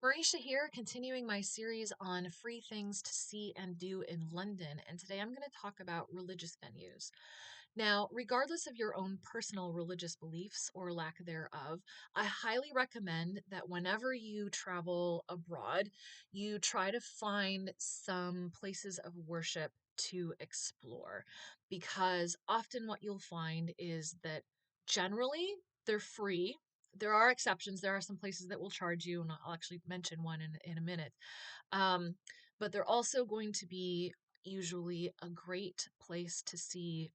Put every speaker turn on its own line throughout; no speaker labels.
Marisha here, continuing my series on free things to see and do in London. And today I'm going to talk about religious venues. Now, regardless of your own personal religious beliefs or lack thereof, I highly recommend that whenever you travel abroad, you try to find some places of worship to explore. Because often what you'll find is that generally they're free. There are exceptions. There are some places that will charge you, and I'll actually mention one in a minute. Um, but they're also going to be usually a great place to see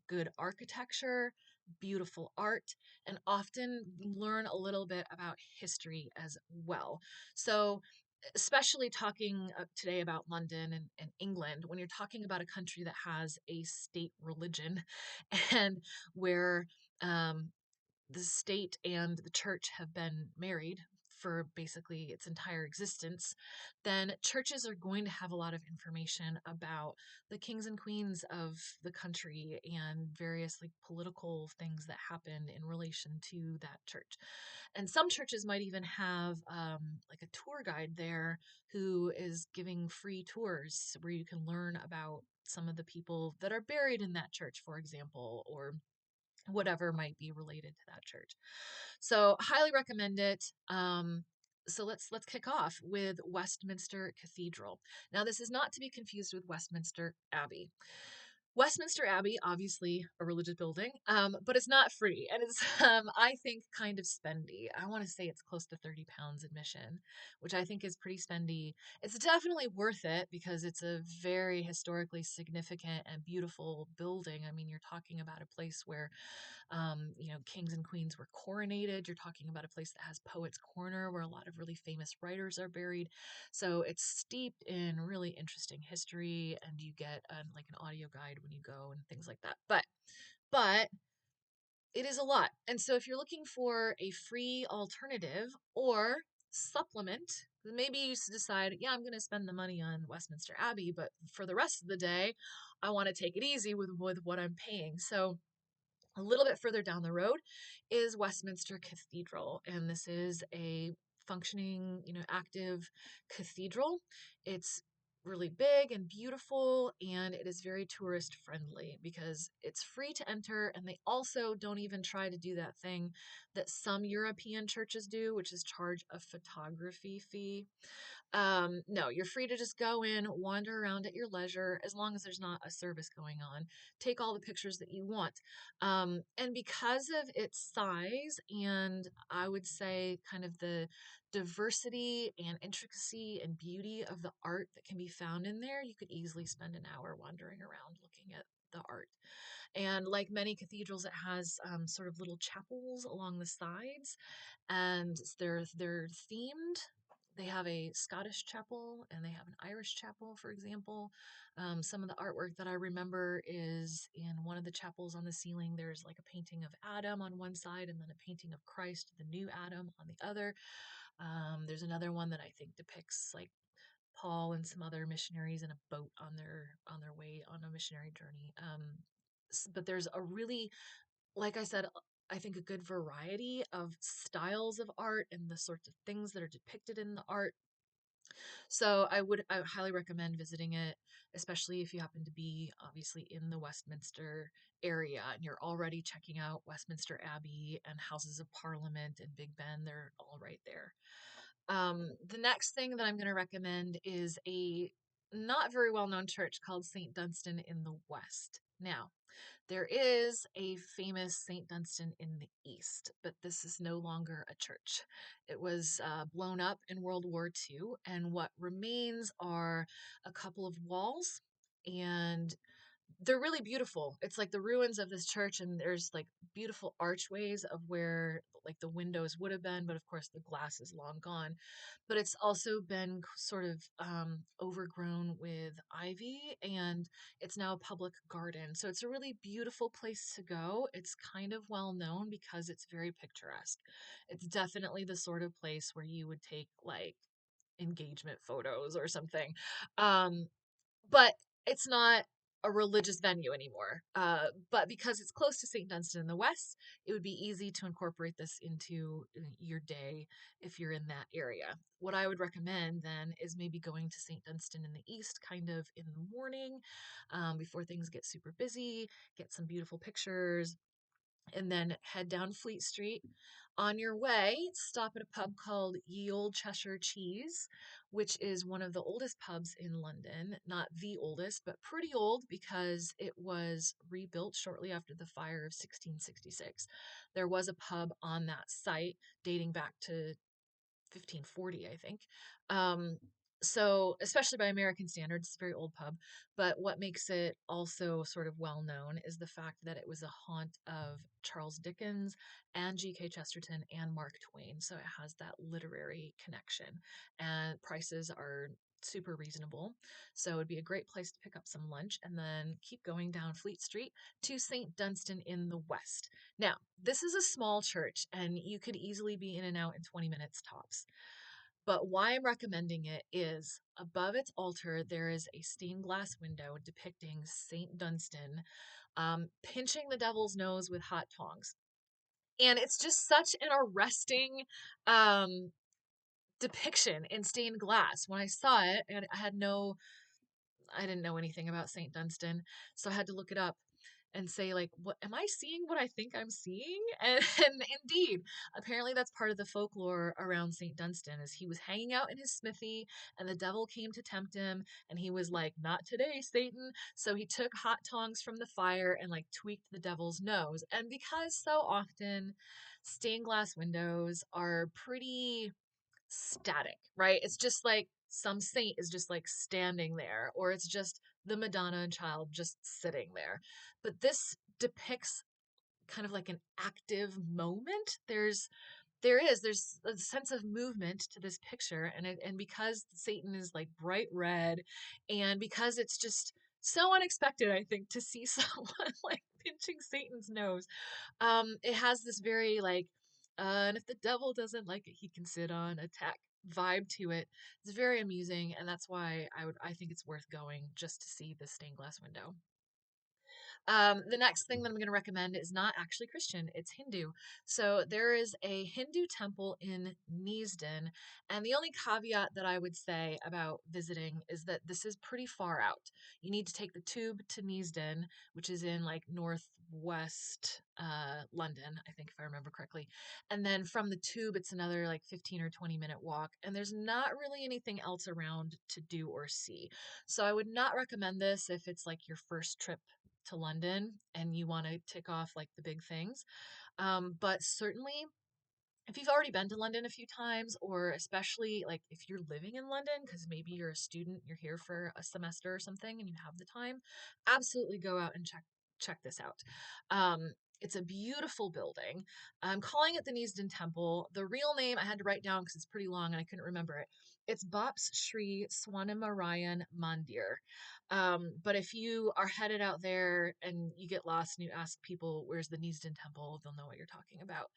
good architecture, beautiful art, and often learn a little bit about history as well. So, especially talking today about London and England, when you're talking about a country that has a state religion and where um, the state and the church have been married for basically its entire existence, then churches are going to have a lot of information about the kings and queens of the country and various like political things that happened in relation to that church. And some churches might even have like a tour guide there who is giving free tours where you can learn about some of the people that are buried in that church, for example, or whatever might be related to that church. So highly recommend it. So let's kick off with Westminster Cathedral. Now this is not to be confused with Westminster Abbey. Westminster Abbey, obviously a religious building, but it's not free, and it's I think kind of spendy. I want to say it's close to £30 admission, which I think is pretty spendy. It's definitely worth it because it's a very historically significant and beautiful building. I mean, you're talking about a place where kings and queens were coronated. You're talking about a place that has Poets Corner, where a lot of really famous writers are buried. So it's steeped in really interesting history, and you get like an audio guide when you go and things like that. But it is a lot. And so if you're looking for a free alternative or supplement, maybe you decide, yeah, I'm going to spend the money on Westminster Abbey, but for the rest of the day, I want to take it easy with what I'm paying. So a little bit further down the road is Westminster Cathedral, and this is a functioning, active cathedral. It's really big and beautiful, and it is very tourist friendly because it's free to enter, and they also don't even try to do that thing that some European churches do, which is charge a photography fee. No, you're free to just go in, wander around at your leisure, as long as there's not a service going on. Take all the pictures that you want. And because of its size, and I would say kind of the diversity and intricacy and beauty of the art that can be found in there, you could easily spend an hour wandering around looking at the art. And like many cathedrals, it has sort of little chapels along the sides, and they're themed. They have a Scottish chapel and they have an Irish chapel, for example. Some of the artwork that I remember is in one of the chapels on the ceiling, there's like a painting of Adam on one side and then a painting of Christ, the new Adam, on the other. There's another one that I think depicts like Paul and some other missionaries in a boat on their way on a missionary journey. But there's a really, like I said, I think a good variety of styles of art and the sorts of things that are depicted in the art. So I would highly recommend visiting it, especially if you happen to be obviously in the Westminster area and you're already checking out Westminster Abbey and Houses of Parliament and Big Ben. They're all right there. The next thing that I'm going to recommend is a not very well known church called St. Dunstan in the West. Now, there is a famous St. Dunstan in the East, but this is no longer a church. It was blown up in World War II, and what remains are a couple of walls, and they're really beautiful. It's like the ruins of this church, and there's like beautiful archways of where like the windows would have been, but of course the glass is long gone. But it's also been sort of overgrown with ivy, and it's now a public garden. So it's a really beautiful place to go. It's kind of well known because it's very picturesque. It's definitely the sort of place where you would take like engagement photos or something. Um, but it's not a religious venue anymore. But because it's close to St. Dunstan in the west, it would be easy to incorporate this into your day if you're in that area. What I would recommend then is maybe going to St. Dunstan in the east, kind of in the morning, before things get super busy, get some beautiful pictures, and then head down Fleet Street. On your way, stop at a pub called Ye Old Cheshire Cheese, which is one of the oldest pubs in London. Not the oldest, but pretty old because it was rebuilt shortly after the fire of 1666. There was a pub on that site dating back to 1540, I think. Um, so, especially by American standards, it's a very old pub. But what makes it also sort of well known is the fact that it was a haunt of Charles Dickens and G.K. Chesterton and Mark Twain. So, it has that literary connection. And prices are super reasonable. So, it'd be a great place to pick up some lunch and then keep going down Fleet Street to St. Dunstan in the west. Now, this is a small church and you could easily be in and out in 20 minutes tops. But why I'm recommending it is above its altar, there is a stained glass window depicting St. Dunstan pinching the devil's nose with hot tongs. And it's just such an arresting um, depiction in stained glass. When I saw it, and I didn't know anything about St. Dunstan, so I had to look it up and say like, what am I seeing? What I think I'm seeing? And indeed, apparently that's part of the folklore around St. Dunstan is he was hanging out in his smithy and the devil came to tempt him and he was like, not today, Satan. So he took hot tongs from the fire and like tweaked the devil's nose. And because so often stained glass windows are pretty static, right? It's just like some saint is just like standing there, or it's just the Madonna and child just sitting there. But this depicts kind of like an active moment. There's a sense of movement to this picture, and because Satan is like bright red, and because it's just so unexpected, I think, to see someone like pinching Satan's nose, it has this very like, and if the devil doesn't like it, he can sit on attack vibe to it. It's very amusing, and that's why I think it's worth going just to see the stained glass window. The next thing that I'm going to recommend is not actually Christian, it's Hindu. So there is a Hindu temple in Neasden, and the only caveat that I would say about visiting is that this is pretty far out. You need to take the tube to Neasden, which is in like northwest London, I think, if I remember correctly. And then from the tube, it's another like 15 or 20-minute walk, and there's not really anything else around to do or see. So I would not recommend this if it's like your first trip to London and you want to tick off like the big things. But certainly, if you've already been to London a few times, or especially like if you're living in London, because maybe you're a student, you're here for a semester or something, and you have the time, absolutely go out and check this out. It's a beautiful building. I'm calling it the Neasden Temple. The real name I had to write down because it's pretty long and I couldn't remember it. It's Baps Shri Swanamarayan Mandir. But if you are headed out there and you get lost and you ask people, where's the Neasden Temple, they'll know what you're talking about.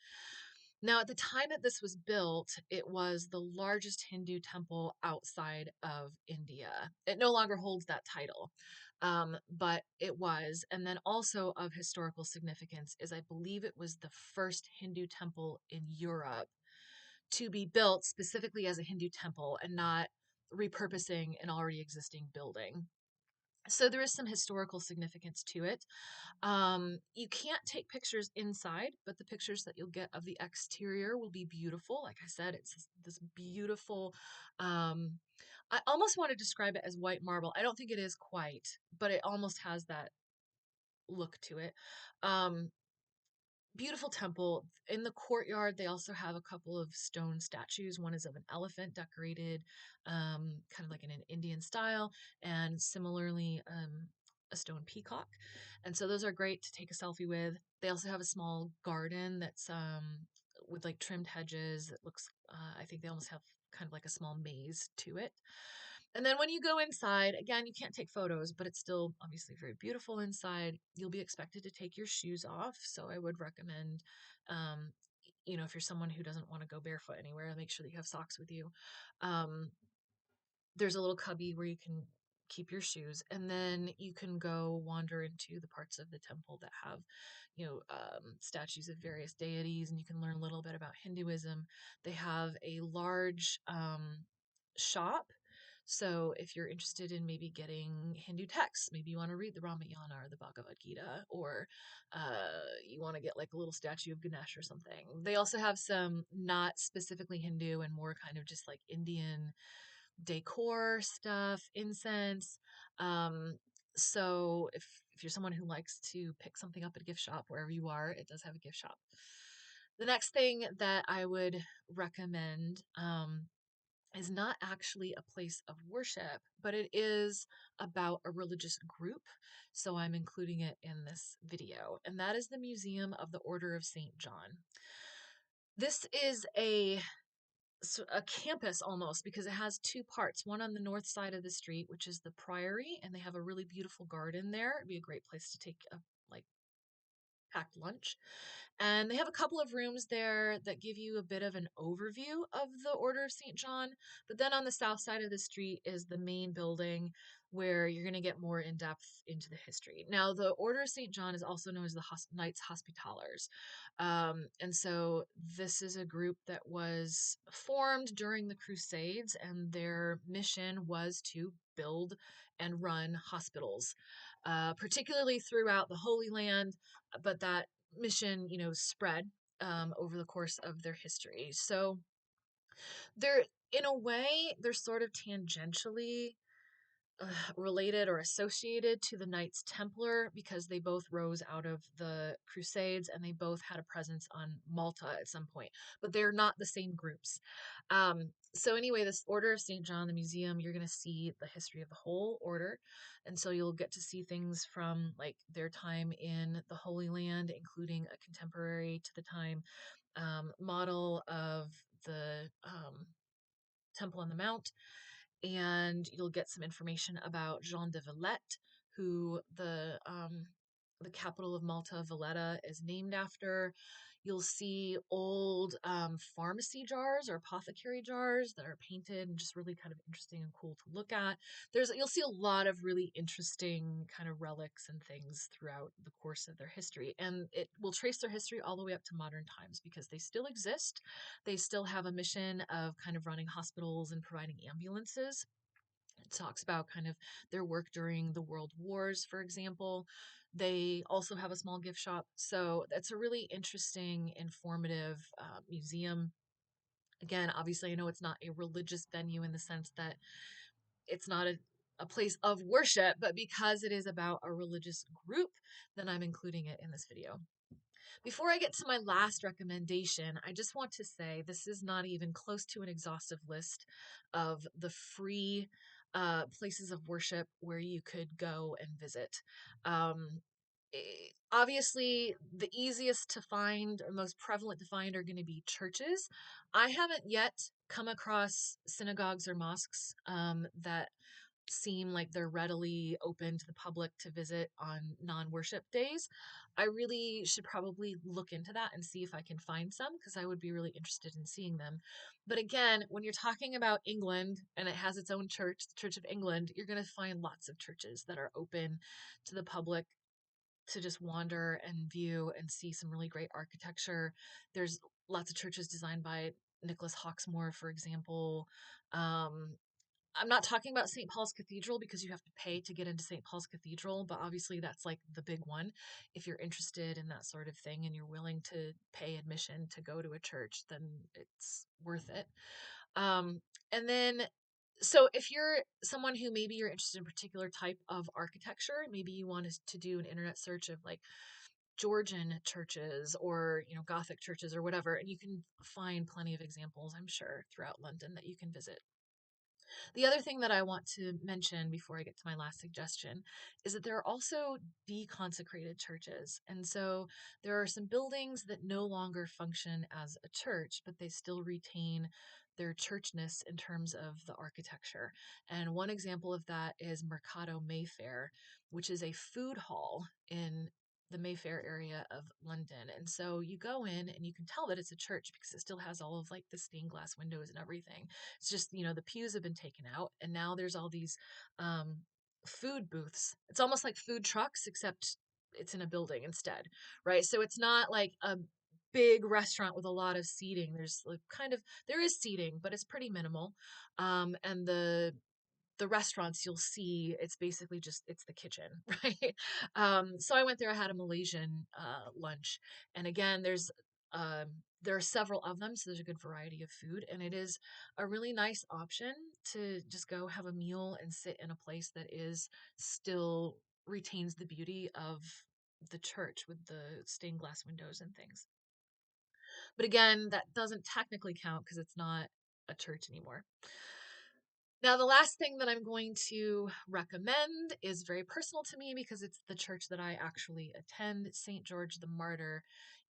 Now, at the time that this was built, it was the largest Hindu temple outside of India. It no longer holds that title, but it was. And then also of historical significance is I believe it was the first Hindu temple in Europe to be built specifically as a Hindu temple and not repurposing an already existing building. So there is some historical significance to it. You can't take pictures inside, but the pictures that you'll get of the exterior will be beautiful. Like I said, it's this beautiful, um, I almost want to describe it as white marble. I don't think it is quite, but it almost has that look to it. Um, Beautiful temple. In the courtyard, they also have a couple of stone statues. One is of an elephant decorated kind of like in an Indian style, and similarly, a stone peacock. And so those are great to take a selfie with. They also have a small garden that's with like trimmed hedges. It looks, I think they almost have kind of like a small maze to it. And then when you go inside, again, you can't take photos, but it's still obviously very beautiful inside. You'll be expected to take your shoes off. So I would recommend, um, if you're someone who doesn't want to go barefoot anywhere, make sure that you have socks with you. Um, there's a little cubby where you can keep your shoes, and then you can go wander into the parts of the temple that have, statues of various deities, and you can learn a little bit about Hinduism. They have a large shop. So if you're interested in maybe getting Hindu texts, maybe you want to read the Ramayana or the Bhagavad Gita, or you want to get like a little statue of Ganesh or something. They also have some not specifically Hindu and more kind of just like Indian decor stuff, incense. Um, so if you're someone who likes to pick something up at a gift shop wherever you are, it does have a gift shop. The next thing that I would recommend is not actually a place of worship, but it is about a religious group. So I'm including it in this video, and that is the Museum of the Order of St. John. This is a campus almost because it has two parts. One on the north side of the street, which is the Priory, and they have a really beautiful garden there. It'd be a great place to take a like packed lunch. And they have a couple of rooms there that give you a bit of an overview of the Order of St. John. But then on the south side of the street is the main building where you're going to get more in depth into the history. Now, the Order of St. John is also known as the Knights Hospitallers. And so this is a group that was formed during the Crusades, and their mission was to build and run hospitals, particularly throughout the Holy Land, but that mission, spread over the course of their history. So they're, in a way, they're sort of tangentially related or associated to the Knights Templar because they both rose out of the Crusades and they both had a presence on Malta at some point, but they're not the same groups. So anyway, this Order of St. John, the museum, you're going to see the history of the whole order. And so you'll get to see things from like their time in the Holy Land, including a contemporary to the time model of the Temple on the Mount, and you'll get some information about Jean de Valette, who the capital of Malta, Valletta, is named after. You'll see old pharmacy jars or apothecary jars that are painted and just really kind of interesting and cool to look at. You'll see a lot of really interesting kind of relics and things throughout the course of their history, and it will trace their history all the way up to modern times because they still exist. They still have a mission of kind of running hospitals and providing ambulances. It talks about kind of their work during the World Wars, for example. They also have a small gift shop. So that's a really interesting, informative museum. Again, obviously, I know it's not a religious venue in the sense that it's not a place of worship, but because it is about a religious group, then I'm including it in this video. Before I get to my last recommendation, I just want to say this is not even close to an exhaustive list of the free places of worship where you could go and visit. Obviously, the easiest to find or most prevalent to find are going to be churches. I haven't yet come across synagogues or mosques that seem like they're readily open to the public to visit on non-worship days. I really should probably look into that and see if I can find some because I would be really interested in seeing them. But again, when you're talking about England and it has its own church, the Church of England, you're going to find lots of churches that are open to the public to just wander and view and see some really great architecture. There's lots of churches designed by Nicholas Hawksmoor, for example. I'm not talking about St. Paul's Cathedral because you have to pay to get into St. Paul's Cathedral, but obviously that's like the big one. If you're interested in that sort of thing and you're willing to pay admission to go to a church, then it's worth it. And then, so if you're someone who maybe you're interested in a particular type of architecture, maybe you want to do an internet search of like Georgian churches or, Gothic churches or whatever, and you can find plenty of examples, I'm sure, throughout London that you can visit. The other thing that I want to mention before I get to my last suggestion is that there are also deconsecrated churches. And so there are some buildings that no longer function as a church, but they still retain their churchness in terms of the architecture. And one example of that is Mercado Mayfair, which is a food hall in the Mayfair area of London. And so you go in and you can tell that it's a church because it still has all of like the stained glass windows and everything. It's just, the pews have been taken out and now there's all these food booths. It's almost like food trucks, except it's in a building instead, right? So it's not like a big restaurant with a lot of seating. There's like there is seating, but it's pretty minimal. And the restaurants you'll see, it's basically just it's the kitchen, right? So I went there. I had a Malaysian lunch, and again, um, there are several of them, so there's a good variety of food, and it is a really nice option to just go have a meal and sit in a place that is still retains the beauty of the church with the stained glass windows and things. But again, that doesn't technically count because it's not a church anymore. Now, the last thing that I'm going to recommend is very personal to me because it's the church that I actually attend, St. George the Martyr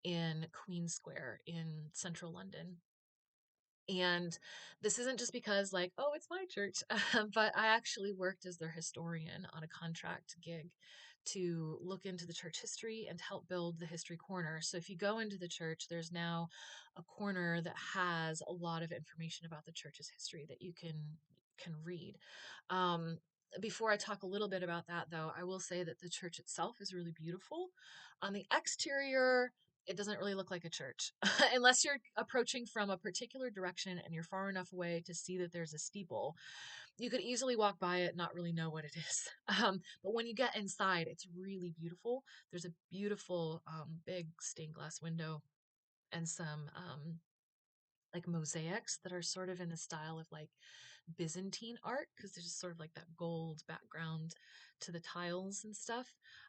in Queen Square in central London. And this isn't just because, like, oh, it's my church, but I actually worked as their historian on a contract gig to look into the church history and help build the history corner. So if you go into the church, there's now a corner that has a lot of information about the church's history that you can read. Um, Before I talk a little bit about that, though, I will say that the church itself is really beautiful. On the exterior, it doesn't really look like a church unless you're approaching from a particular direction and you're far enough away to see that there's a steeple. You could easily walk by it, not really know what it is. But when you get inside, it's really beautiful. There's a beautiful big stained glass window and some like mosaics that are sort of in the style of like Byzantine art because there's just sort of like that gold background to the tiles and stuff.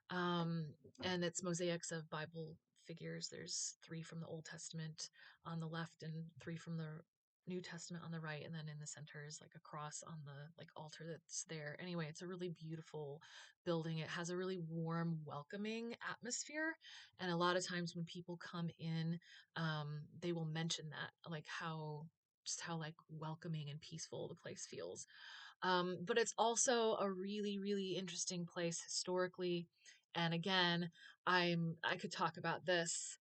Um, and it's mosaics of Bible figures. There's three from the Old Testament on the left and three from the New Testament on the right, and then in the center is like a cross on the like altar that's there. Anyway, it's a really beautiful building. It has a really warm, welcoming atmosphere, and a lot of times when people come in, they will mention that, like how like welcoming and peaceful the place feels. But it's also a really, really interesting place historically. And again, I could talk about this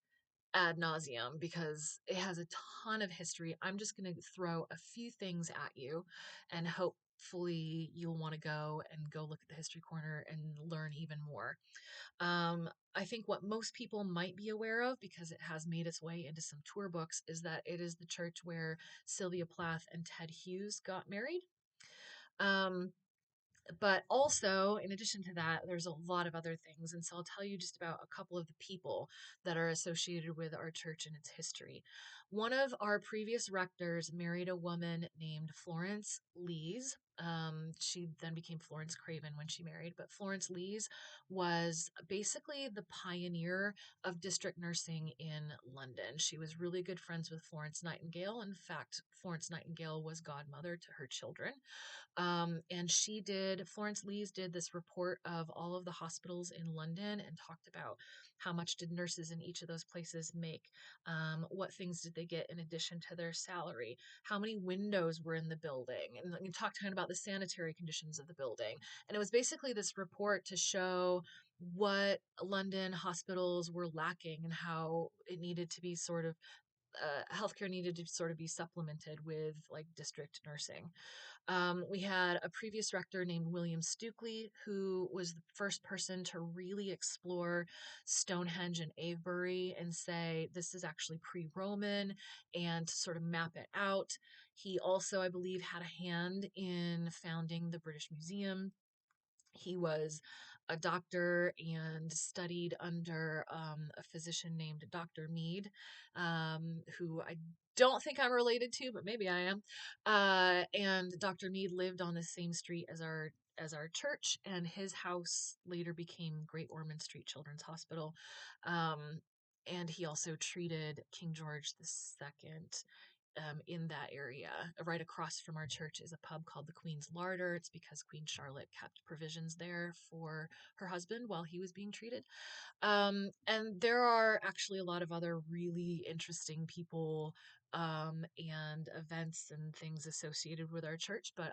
ad nauseum because it has a ton of history. I'm just going to throw a few things at you and hopefully you'll want to go look at the history corner and learn even more. I think what most people might be aware of, because it has made its way into some tour books, is that it is the church where Sylvia Plath and Ted Hughes got married. Um, but also, in addition to that, there's a lot of other things. And so I'll tell you just about a couple of the people that are associated with our church and its history. One of our previous rectors married a woman named Florence Lees. She then became Florence Craven when she married, but Florence Lees was basically the pioneer of district nursing in London. She was really good friends with Florence Nightingale. In fact, Florence Nightingale was godmother to her children. And Florence Lees did this report of all of the hospitals in London and talked about how much did nurses in each of those places make? What things did they get in addition to their salary? How many windows were in the building? And you talked kind of about the sanitary conditions of the building. And it was basically this report to show what London hospitals were lacking and how it needed to be sort of healthcare needed to sort of be supplemented with like district nursing. We had a previous rector named William Stukeley, who was the first person to really explore Stonehenge and Avebury and say this is actually pre Roman and to sort of map it out. He also, I believe, had a hand in founding the British Museum. He was a doctor and studied under a physician named Dr. Mead, who I don't think I'm related to, but maybe I am. And Dr. Mead lived on the same street as our church, and his house later became Great Ormond Street Children's Hospital. Um, and he also treated King George II in that area. Right across from our church is a pub called the Queen's Larder. It's because Queen Charlotte kept provisions there for her husband while he was being treated. And there are actually a lot of other really interesting people and events and things associated with our church, but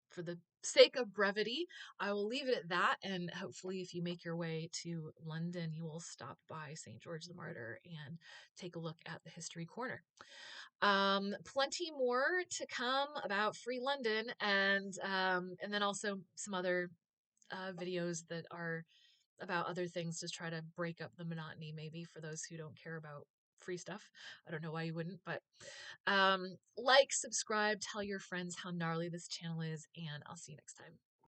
for the sake of brevity, I will leave it at that. And hopefully, if you make your way to London, you will stop by St. George the Martyr and take a look at the History Corner. Plenty more to come about Free London and then also some other videos that are about other things to try to break up the monotony, maybe for those who don't care about free stuff. I don't know why you wouldn't, but like, subscribe, tell your friends how gnarly this channel is, and I'll see you next time.